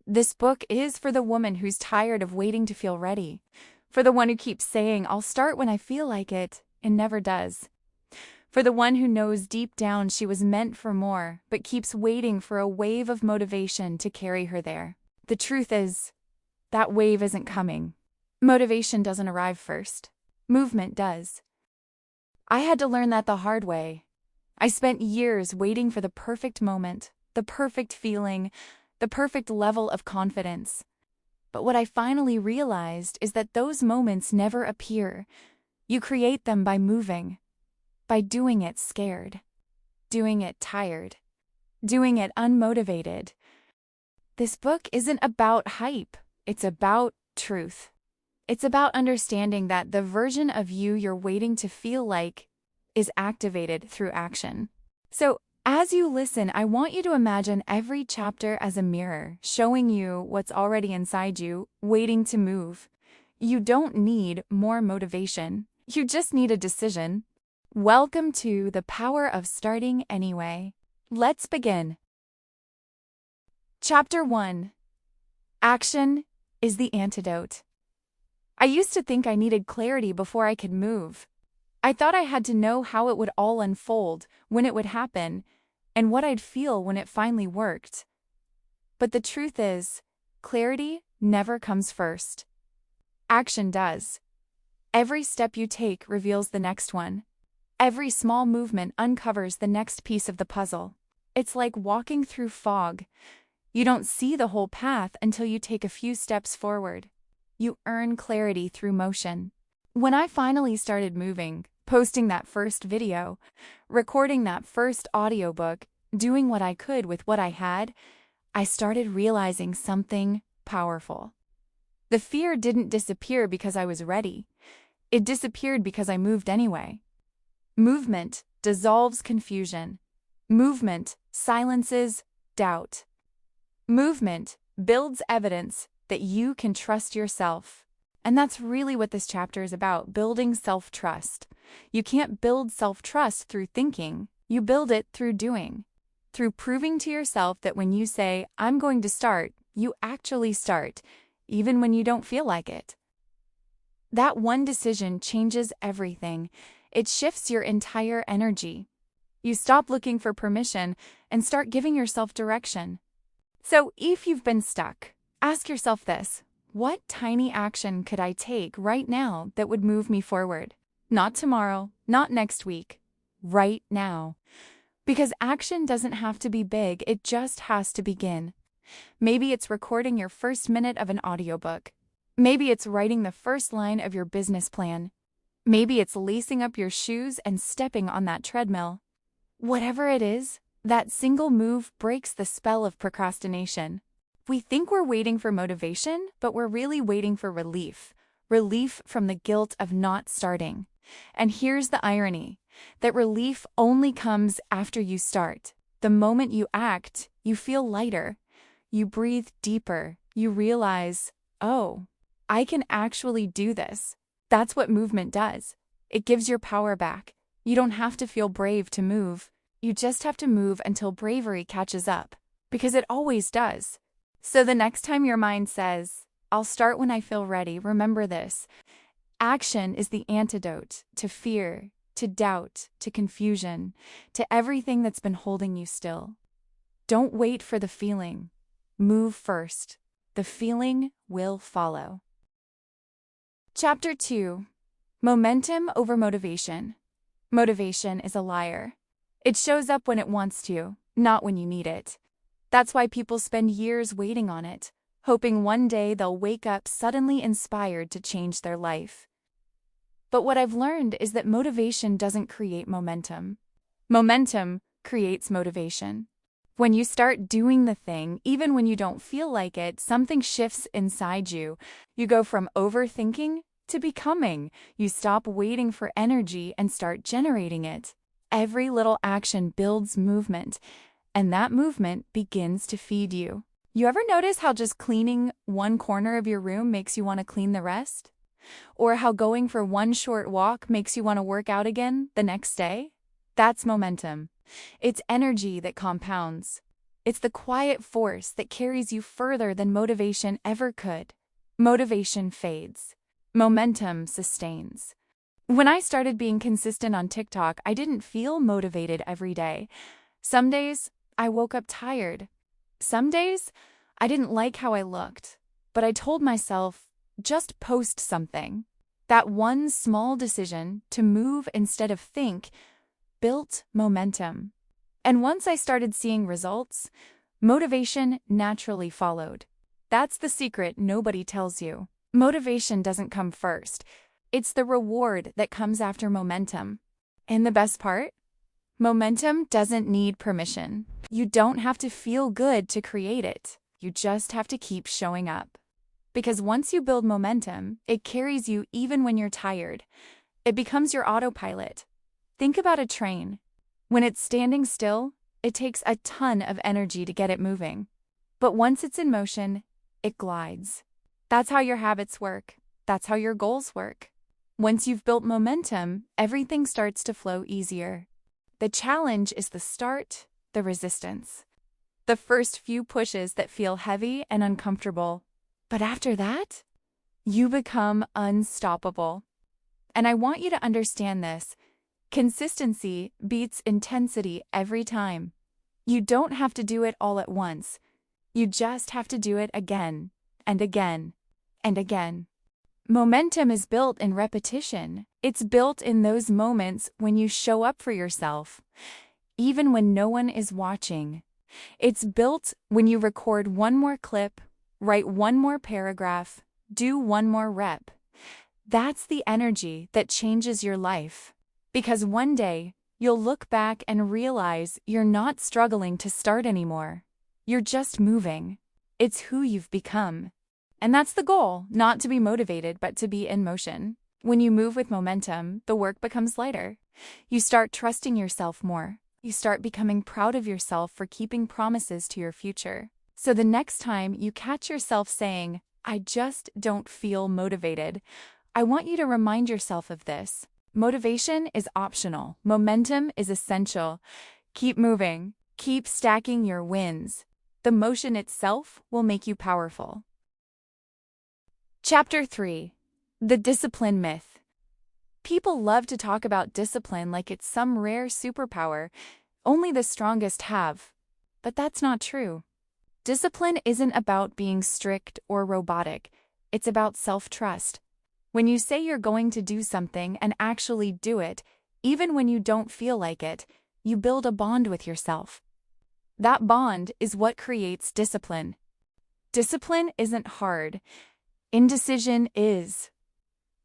This book is for the woman who's tired of waiting to feel ready, for the one who keeps saying, "I'll start when I feel like it," and never does. For the one who knows deep down she was meant for more, but keeps waiting for a wave of motivation to carry her there. The truth is, that wave isn't coming. Motivation doesn't arrive first. Movement does. I had to learn that the hard way. I spent years waiting for the perfect moment, the perfect feeling, the perfect level of confidence. But what I finally realized is that those moments never appear. You create them by moving, by doing it scared, doing it tired, doing it unmotivated. This book isn't about hype, it's about truth. It's about understanding that the version of you you're waiting to feel like is activated through action. So, as you listen, I want you to imagine every chapter as a mirror, showing you what's already inside you, waiting to move. You don't need more motivation. You just need a decision. Welcome to the power of starting anyway. Let's begin. Chapter 1. Action is the antidote. I used to think I needed clarity before I could move. I thought I had to know how it would all unfold, when it would happen, and what I'd feel when it finally worked. But the truth is, clarity never comes first. Action does. Every step you take reveals the next one. Every small movement uncovers the next piece of the puzzle. It's like walking through fog. You don't see the whole path until you take a few steps forward. You earn clarity through motion. When I finally started moving, posting that first video, recording that first audiobook, doing what I could with what I had, I started realizing something powerful. The fear didn't disappear because I was ready. It disappeared because I moved anyway. Movement dissolves confusion. Movement silences doubt. Movement builds evidence that you can trust yourself. And that's really what this chapter is about, building self-trust. You can't build self-trust through thinking. You build it through doing. Through proving to yourself that when you say, "I'm going to start," you actually start, even when you don't feel like it. That one decision changes everything. It shifts your entire energy. You stop looking for permission and start giving yourself direction. So if you've been stuck, ask yourself this: what tiny action could I take right now that would move me forward? Not tomorrow, not next week, right now. Because action doesn't have to be big, it just has to begin. Maybe it's recording your first minute of an audiobook. Maybe it's writing the first line of your business plan. Maybe it's lacing up your shoes and stepping on that treadmill. Whatever it is, that single move breaks the spell of procrastination. We think we're waiting for motivation, but we're really waiting for relief. Relief from the guilt of not starting. And here's the irony, that relief only comes after you start. The moment you act, you feel lighter. You breathe deeper. You realize, oh, I can actually do this. That's what movement does. It gives your power back. You don't have to feel brave to move. You just have to move until bravery catches up, because it always does. So the next time your mind says, "I'll start when I feel ready," remember this: action is the antidote to fear, to doubt, to confusion, to everything that's been holding you still. Don't wait for the feeling. Move first. The feeling will follow. Chapter 2. Momentum over motivation. Motivation is a liar. It shows up when it wants to, not when you need it. That's why people spend years waiting on it, hoping one day they'll wake up suddenly inspired to change their life. But what I've learned is that motivation doesn't create momentum. Momentum creates motivation. When you start doing the thing, even when you don't feel like it, something shifts inside you. You go from overthinking to becoming. You stop waiting for energy and start generating it. Every little action builds movement, and that movement begins to feed you. You ever notice how just cleaning one corner of your room makes you want to clean the rest? Or how going for one short walk makes you want to work out again the next day? That's momentum. It's energy that compounds. It's the quiet force that carries you further than motivation ever could. Motivation fades. Momentum sustains. When I started being consistent on TikTok, I didn't feel motivated every day. Some days, I woke up tired. Some days, I didn't like how I looked. But I told myself, just post something. That one small decision to move instead of think built momentum. And once I started seeing results, motivation naturally followed. That's the secret nobody tells you. Motivation doesn't come first. It's the reward that comes after momentum. And the best part? Momentum doesn't need permission. You don't have to feel good to create it. You just have to keep showing up. Because once you build momentum, it carries you even when you're tired. It becomes your autopilot. Think about a train. When it's standing still, it takes a ton of energy to get it moving. But once it's in motion, it glides. That's how your habits work. That's how your goals work. Once you've built momentum, everything starts to flow easier. The challenge is the start, the resistance. The first few pushes that feel heavy and uncomfortable. But after that, you become unstoppable. And I want you to understand this. Consistency beats intensity every time. You don't have to do it all at once. You just have to do it again and again and again. Momentum is built in repetition. It's built in those moments when you show up for yourself, even when no one is watching. It's built when you record one more clip, write one more paragraph, do one more rep. That's the energy that changes your life. Because one day, you'll look back and realize you're not struggling to start anymore. You're just moving. It's who you've become. And that's the goal, not to be motivated, but to be in motion. When you move with momentum, the work becomes lighter. You start trusting yourself more. You start becoming proud of yourself for keeping promises to your future. So the next time you catch yourself saying, I just don't feel motivated, I want you to remind yourself of this. Motivation is optional. Momentum is essential. Keep moving. Keep stacking your wins. The motion itself will make you powerful. Chapter 3. The Discipline Myth. People love to talk about discipline like it's some rare superpower only the strongest have. But that's not true. Discipline isn't about being strict or robotic. It's about self-trust. When you say you're going to do something and actually do it, even when you don't feel like it, you build a bond with yourself. That bond is what creates discipline. Discipline isn't hard. Indecision is.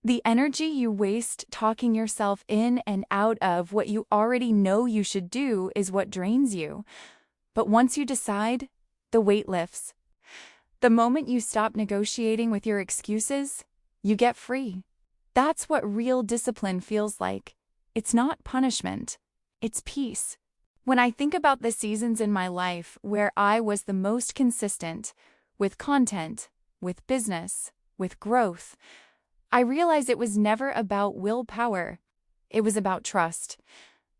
The energy you waste talking yourself in and out of what you already know you should do is what drains you. But once you decide, the weight lifts. The moment you stop negotiating with your excuses, you get free. That's what real discipline feels like. It's not punishment. It's peace. When I think about the seasons in my life where I was the most consistent, with content, with business, with growth, I realize it was never about willpower. It was about trust.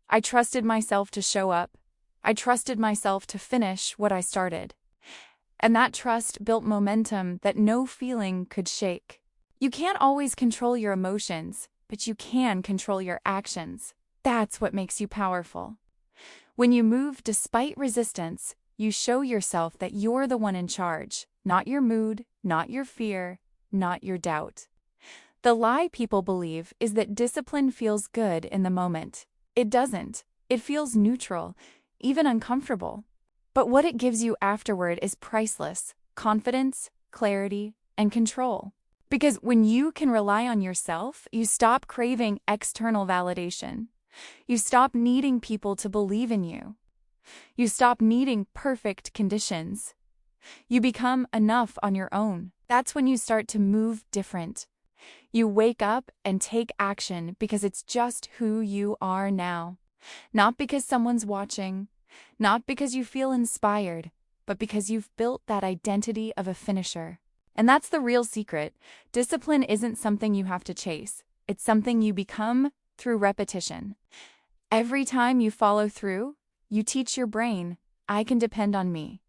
I trusted myself to show up. I trusted myself to finish what I started. And that trust built momentum that no feeling could shake. You can't always control your emotions, but you can control your actions. That's what makes you powerful. When you move despite resistance, you show yourself that you're the one in charge, not your mood, not your fear, not your doubt. The lie people believe is that discipline feels good in the moment. It doesn't. It feels neutral, even uncomfortable. But what it gives you afterward is priceless: confidence, clarity, and control. Because when you can rely on yourself, you stop craving external validation. You stop needing people to believe in you. You stop needing perfect conditions. You become enough on your own. That's when you start to move different. You wake up and take action because it's just who you are now. Not because someone's watching, not because you feel inspired, but because you've built that identity of a finisher. And that's the real secret. Discipline isn't something you have to chase. It's something you become through repetition. Every time you follow through, you teach your brain, I can depend on me.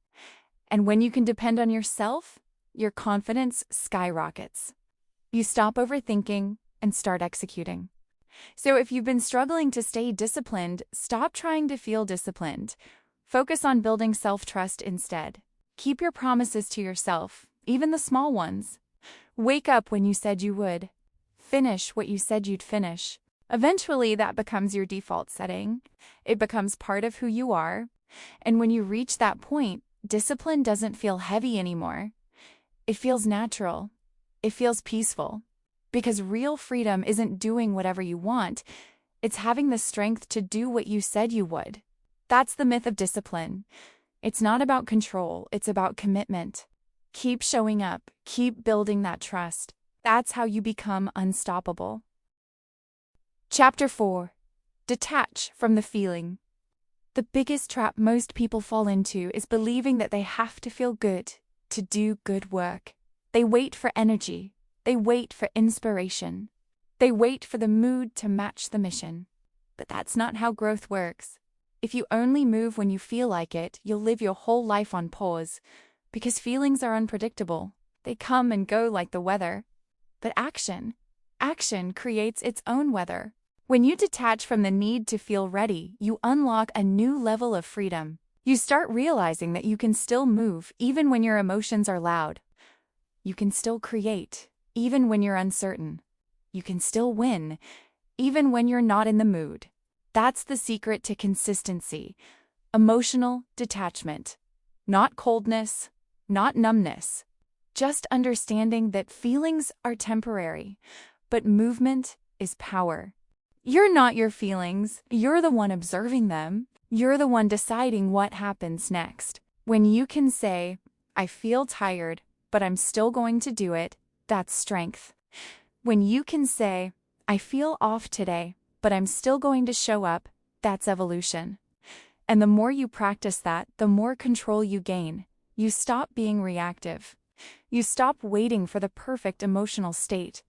And when you can depend on yourself, your confidence skyrockets. You stop overthinking and start executing. So if you've been struggling to stay disciplined, stop trying to feel disciplined. Focus on building self-trust instead. Keep your promises to yourself, even the small ones. Wake up when you said you would. Finish what you said you'd finish. Eventually, that becomes your default setting. It becomes part of who you are. And when you reach that point, discipline doesn't feel heavy anymore. It feels natural. It feels peaceful. Because real freedom isn't doing whatever you want. It's having the strength to do what you said you would. That's the myth of discipline. It's not about control. It's about commitment. Keep showing up. Keep building that trust. That's how you become unstoppable. Chapter 4. Detach from the feeling. The biggest trap most people fall into is believing that they have to feel good to do good work. They wait for energy. They wait for inspiration. They wait for the mood to match the mission. But that's not how growth works. If you only move when you feel like it, you'll live your whole life on pause. Because feelings are unpredictable. They come and go like the weather. But action creates its own weather. When you detach from the need to feel ready, you unlock a new level of freedom. You start realizing that you can still move even when your emotions are loud. You can still create even when you're uncertain. You can still win even when you're not in the mood. That's the secret to consistency. Emotional detachment. Not coldness, not numbness. Just understanding that feelings are temporary, but movement is power. You're not your feelings. You're the one observing them. You're the one deciding what happens next. When you can say, I feel tired, but I'm still going to do it, that's strength. When you can say, I feel off today, but I'm still going to show up, that's evolution. And the more you practice that, the more control you gain. You stop being reactive. You stop waiting for the perfect emotional state.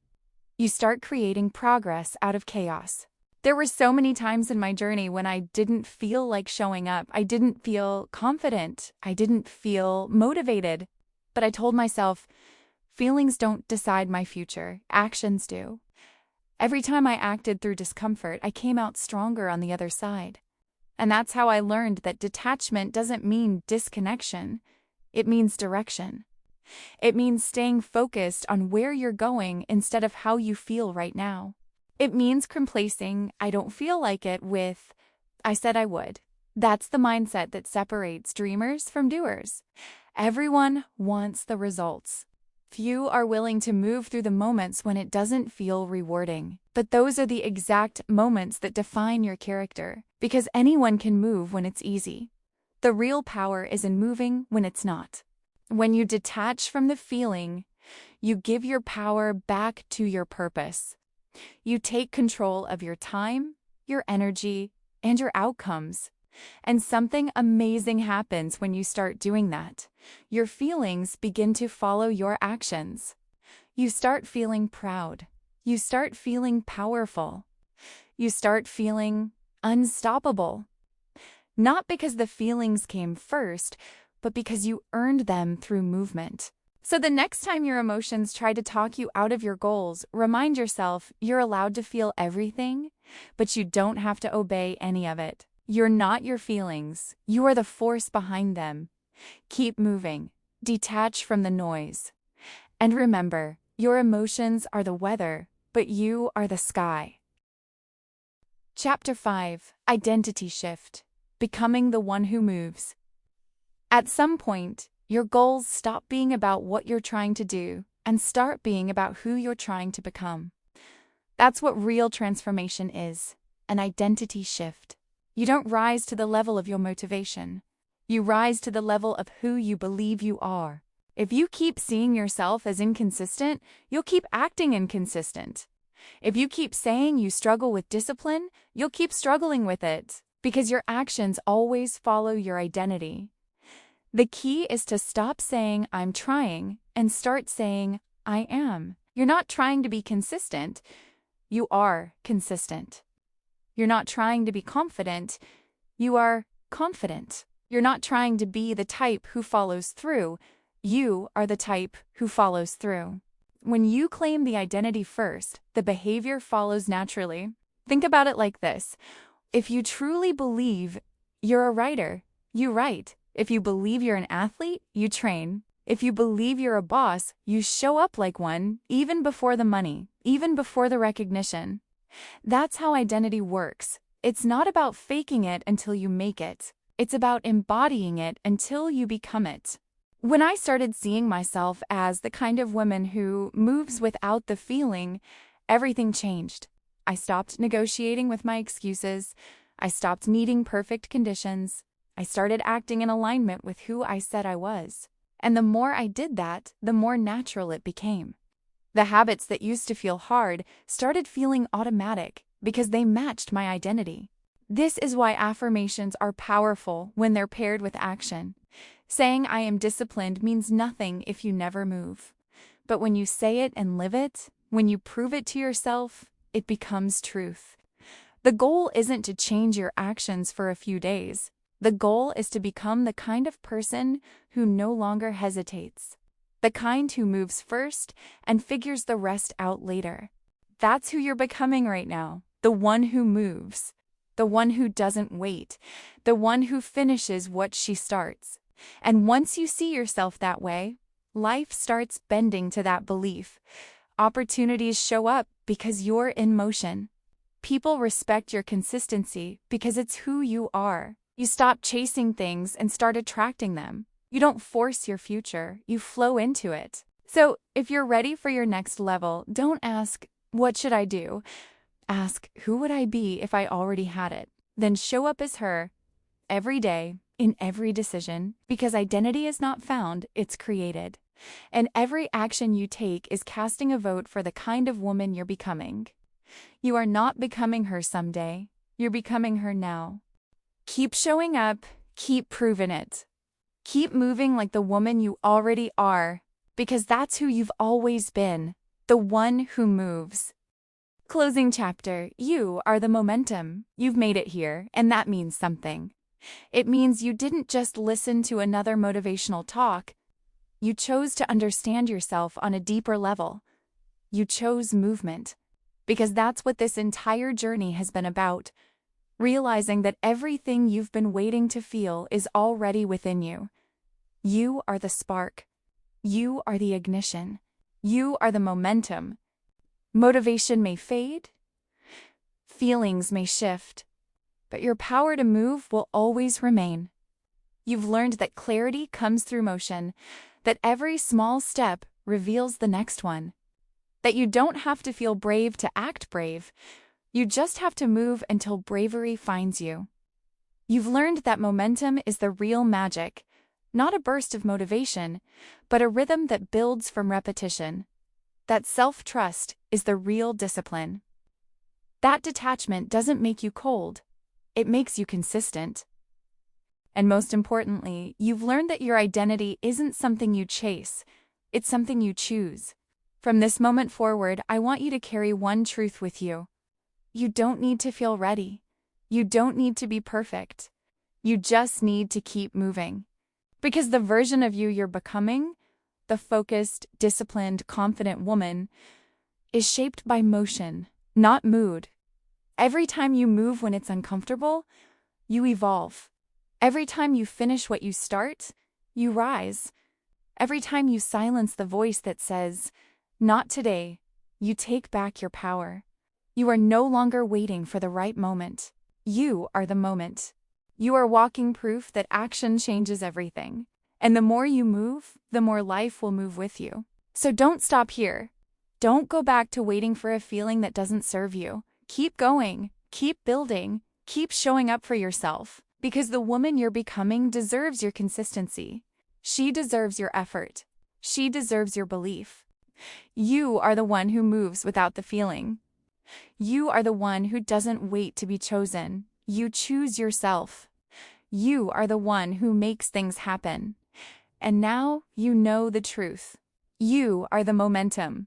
You start creating progress out of chaos. There were so many times in my journey when I didn't feel like showing up. I didn't feel confident. I didn't feel motivated. But I told myself, feelings don't decide my future. Actions do. Every time I acted through discomfort, I came out stronger on the other side. And that's how I learned that detachment doesn't mean disconnection. It means direction. It means staying focused on where you're going instead of how you feel right now. It means replacing I don't feel like it with I said I would. That's the mindset that separates dreamers from doers. Everyone wants the results. Few are willing to move through the moments when it doesn't feel rewarding. But those are the exact moments that define your character, because anyone can move when it's easy. The real power is in moving when it's not. When you detach from the feeling, you give your power back to your purpose. You take control of your time, your energy, and your outcomes. And something amazing happens when you start doing that. Your feelings begin to follow your actions. You start feeling proud. You start feeling powerful. You start feeling unstoppable. Not because the feelings came first, but because you earned them through movement. So the next time your emotions try to talk you out of your goals, remind yourself you're allowed to feel everything, but you don't have to obey any of it. You're not your feelings. You are the force behind them. Keep moving. Detach from the noise. And remember, your emotions are the weather, but you are the sky. Chapter 5. Identity Shift. Becoming the one who moves. At some point, your goals stop being about what you're trying to do and start being about who you're trying to become. That's what real transformation is, an identity shift. You don't rise to the level of your motivation. You rise to the level of who you believe you are. If you keep seeing yourself as inconsistent, you'll keep acting inconsistent. If you keep saying you struggle with discipline, you'll keep struggling with it, because your actions always follow your identity. The key is to stop saying, I'm trying, and start saying, I am. You're not trying to be consistent. You are consistent. You're not trying to be confident. You are confident. You're not trying to be the type who follows through. You are the type who follows through. When you claim the identity first, the behavior follows naturally. Think about it like this. If you truly believe you're a writer, you write. If you believe you're an athlete, you train. If you believe you're a boss, you show up like one, even before the money, even before the recognition. That's how identity works. It's not about faking it until you make it. It's about embodying it until you become it. When I started seeing myself as the kind of woman who moves without the feeling, everything changed. I stopped negotiating with my excuses. I stopped needing perfect conditions. I started acting in alignment with who I said I was. And the more I did that, the more natural it became. The habits that used to feel hard started feeling automatic because they matched my identity. This is why affirmations are powerful when they're paired with action. Saying I am disciplined means nothing if you never move. But when you say it and live it, when you prove it to yourself, it becomes truth. The goal isn't to change your actions for a few days. The goal is to become the kind of person who no longer hesitates. The kind who moves first and figures the rest out later. That's who you're becoming right now. The one who moves. The one who doesn't wait. The one who finishes what she starts. And once you see yourself that way, life starts bending to that belief. Opportunities show up because you're in motion. People respect your consistency because it's who you are. You stop chasing things and start attracting them. You don't force your future, you flow into it. So, if you're ready for your next level, don't ask, what should I do? Ask, who would I be if I already had it? Then show up as her, every day, in every decision, because identity is not found, it's created. And every action you take is casting a vote for the kind of woman you're becoming. You are not becoming her someday, you're becoming her now. Keep showing up, keep proving it. Keep moving like the woman you already are, because that's who you've always been, the one who moves. Closing chapter, you are the momentum. You've made it here, and that means something. It means you didn't just listen to another motivational talk. You chose to understand yourself on a deeper level. You chose movement, because that's what this entire journey has been about. Realizing that everything you've been waiting to feel is already within you. You are the spark. You are the ignition. You are the momentum. Motivation may fade. Feelings may shift. But your power to move will always remain. You've learned that clarity comes through motion, that every small step reveals the next one, that you don't have to feel brave to act brave. You just have to move until bravery finds you. You've learned that momentum is the real magic, not a burst of motivation, but a rhythm that builds from repetition. That self-trust is the real discipline. That detachment doesn't make you cold, it makes you consistent. And most importantly, you've learned that your identity isn't something you chase, it's something you choose. From this moment forward, I want you to carry one truth with you. You don't need to feel ready. You don't need to be perfect. You just need to keep moving. Because the version of you you're becoming, the focused, disciplined, confident woman, is shaped by motion, not mood. Every time you move when it's uncomfortable, you evolve. Every time you finish what you start, you rise. Every time you silence the voice that says, "Not today," you take back your power. You are no longer waiting for the right moment. You are the moment. You are walking proof that action changes everything. And the more you move, the more life will move with you. So don't stop here. Don't go back to waiting for a feeling that doesn't serve you. Keep going, keep building, keep showing up for yourself. Because the woman you're becoming deserves your consistency. She deserves your effort. She deserves your belief. You are the one who moves without the feeling. You are the one who doesn't wait to be chosen. You choose yourself. You are the one who makes things happen. And now you know the truth. You are the momentum.